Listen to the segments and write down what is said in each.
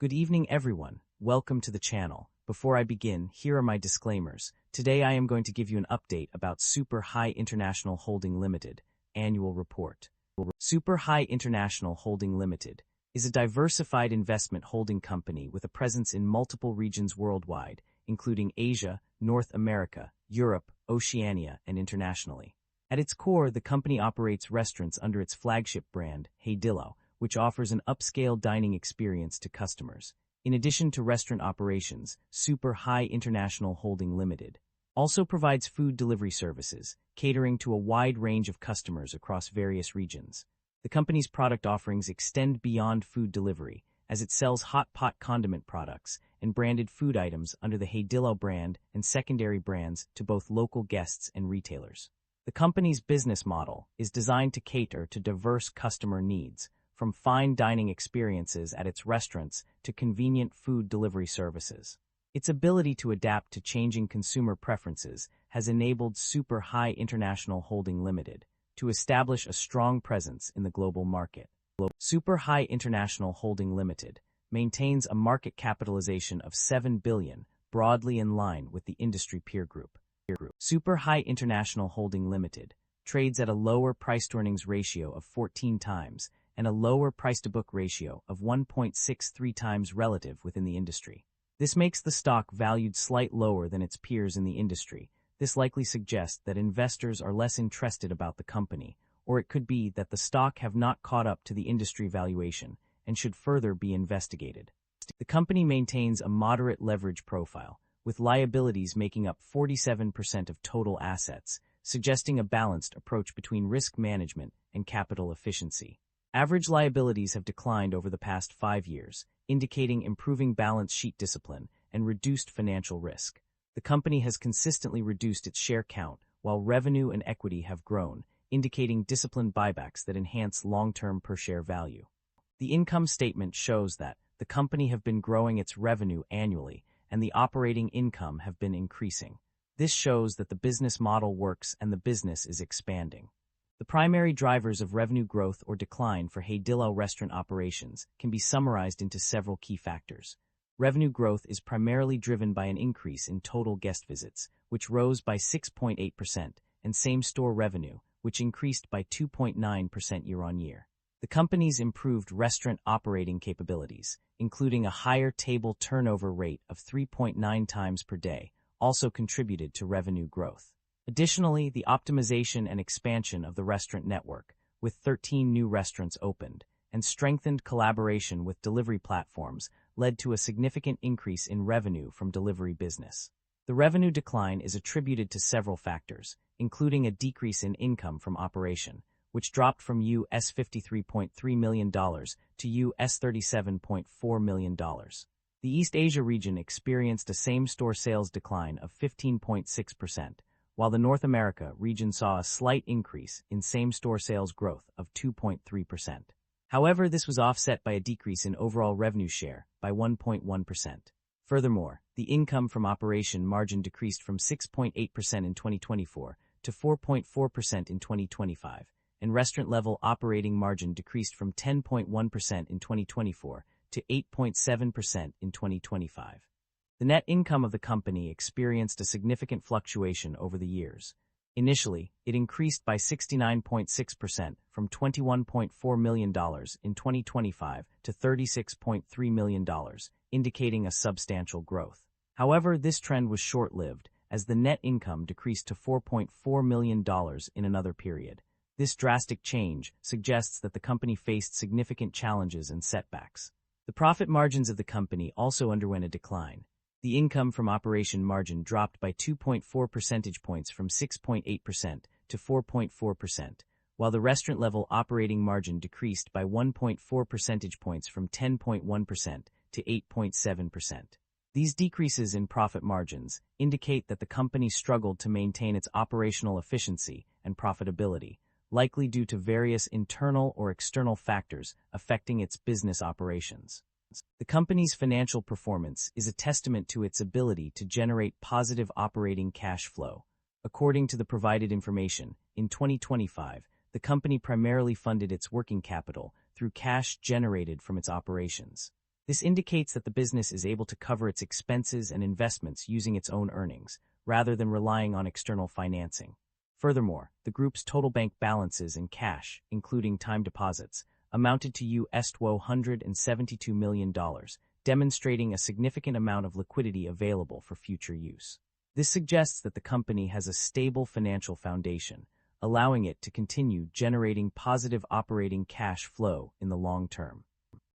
Good evening, everyone. Welcome to the channel. Before I begin, here are my disclaimers. Today I am going to give you an update about Super High International Holding Limited Annual Report. Super High International Holding Limited is a diversified investment holding company with a presence in multiple regions worldwide, including Asia, North America, Europe, Oceania, and internationally. At its core, the company operates restaurants under its flagship brand, Haidilao, which offers an upscale dining experience to customers. In addition to restaurant operations, Super High International Holding Limited also provides food delivery services, catering to a wide range of customers across various regions. The company's product offerings extend beyond food delivery, as it sells hot pot condiment products and branded food items under the Haidilao brand and secondary brands to both local guests and retailers. The company's business model is designed to cater to diverse customer needs, from fine dining experiences at its restaurants to convenient food delivery services. Its ability to adapt to changing consumer preferences has enabled Super High International Holding Limited to establish a strong presence in the global market. Super High International Holding Limited maintains a market capitalization of $7 billion, broadly in line with the industry peer group. Super High International Holding Limited trades at a lower price-to-earnings ratio of 14 times and a lower price-to-book ratio of 1.63 times relative within the industry. This makes the stock valued slightly lower than its peers in the industry. This likely suggests that investors are less interested about the company, or it could be that the stock have not caught up to the industry valuation and should further be investigated. The company maintains a moderate leverage profile, with liabilities making up 47% of total assets, suggesting a balanced approach between risk management and capital efficiency. Average liabilities have declined over the past 5 years, indicating improving balance sheet discipline and reduced financial risk. The company has consistently reduced its share count, while revenue and equity have grown, indicating disciplined buybacks that enhance long-term per-share value. The income statement shows that the company have been growing its revenue annually, and the operating income have been increasing. This shows that the business model works and the business is expanding. The primary drivers of revenue growth or decline for Haidilao restaurant operations can be summarized into several key factors. Revenue growth is primarily driven by an increase in total guest visits, which rose by 6.8%, and same-store revenue, which increased by 2.9% year-on-year. The company's improved restaurant operating capabilities, including a higher table turnover rate of 3.9 times per day, also contributed to revenue growth. Additionally, the optimization and expansion of the restaurant network, with 13 new restaurants opened, and strengthened collaboration with delivery platforms led to a significant increase in revenue from delivery business. The revenue decline is attributed to several factors, including a decrease in income from operation, which dropped from US $53.3 million to US $37.4 million. The East Asia region experienced a same-store sales decline of 15.6%, while the North America region saw a slight increase in same-store sales growth of 2.3%. However, this was offset by a decrease in overall revenue share by 1.1%. Furthermore, the income from operation margin decreased from 6.8% in 2024 to 4.4% in 2025, and restaurant-level operating margin decreased from 10.1% in 2024 to 8.7% in 2025. The net income of the company experienced a significant fluctuation over the years. Initially, it increased by 69.6% from $21.4 million in 2025 to $36.3 million, indicating a substantial growth. However, this trend was short-lived, as the net income decreased to $4.4 million in another period. This drastic change suggests that the company faced significant challenges and setbacks. The profit margins of the company also underwent a decline. The income from operation margin dropped by 2.4 percentage points from 6.8% to 4.4%, while the restaurant-level operating margin decreased by 1.4 percentage points from 10.1% to 8.7%. These decreases in profit margins indicate that the company struggled to maintain its operational efficiency and profitability, likely due to various internal or external factors affecting its business operations. The company's financial performance is a testament to its ability to generate positive operating cash flow. According to the provided information, in 2025, the company primarily funded its working capital through cash generated from its operations. This indicates that the business is able to cover its expenses and investments using its own earnings, rather than relying on external financing. Furthermore, the group's total bank balances in cash, including time deposits, amounted to $172 million, demonstrating a significant amount of liquidity available for future use. This suggests that the company has a stable financial foundation, allowing it to continue generating positive operating cash flow in the long term.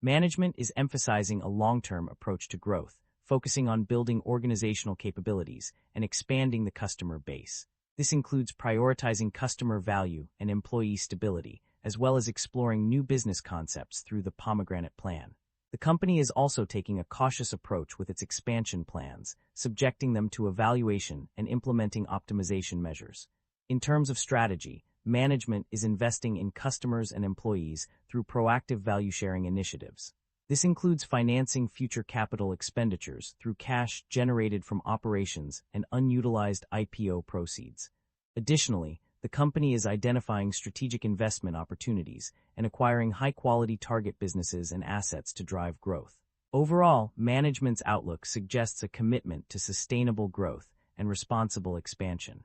Management is emphasizing a long-term approach to growth, focusing on building organizational capabilities and expanding the customer base. This includes prioritizing customer value and employee stability, as well as exploring new business concepts through the Pomegranate Plan. The company is also taking a cautious approach with its expansion plans, subjecting them to evaluation and implementing optimization measures. In terms of strategy, management is investing in customers and employees through proactive value-sharing initiatives. This includes financing future capital expenditures through cash generated from operations and unutilized IPO proceeds. Additionally, the company is identifying strategic investment opportunities and acquiring high-quality target businesses and assets to drive growth. Overall, management's outlook suggests a commitment to sustainable growth and responsible expansion.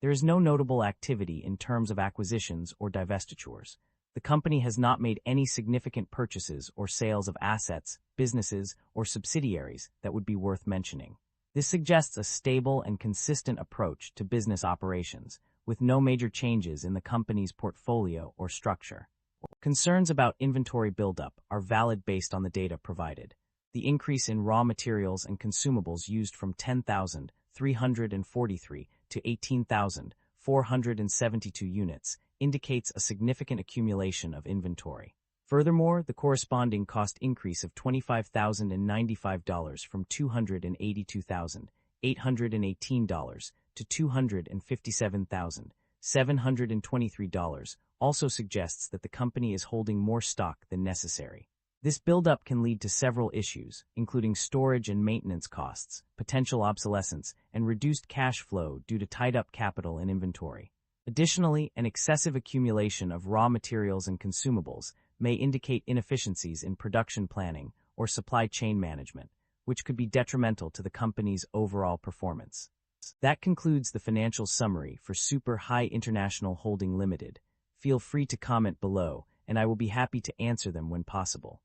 There is no notable activity in terms of acquisitions or divestitures. The company has not made any significant purchases or sales of assets, businesses, or subsidiaries that would be worth mentioning. This suggests a stable and consistent approach to business operations, with no major changes in the company's portfolio or structure. Concerns about inventory buildup are valid based on the data provided. The increase in raw materials and consumables used from 10,343 to 18,472 units indicates a significant accumulation of inventory. Furthermore, the corresponding cost increase of $25,095 from $282,818 to $257,723 also suggests that the company is holding more stock than necessary. This buildup can lead to several issues, including storage and maintenance costs, potential obsolescence, and reduced cash flow due to tied-up capital and inventory. Additionally, an excessive accumulation of raw materials and consumables may indicate inefficiencies in production planning or supply chain management, which could be detrimental to the company's overall performance. That concludes the financial summary for Super High International Holding Limited. Feel free to comment below, and I will be happy to answer them when possible.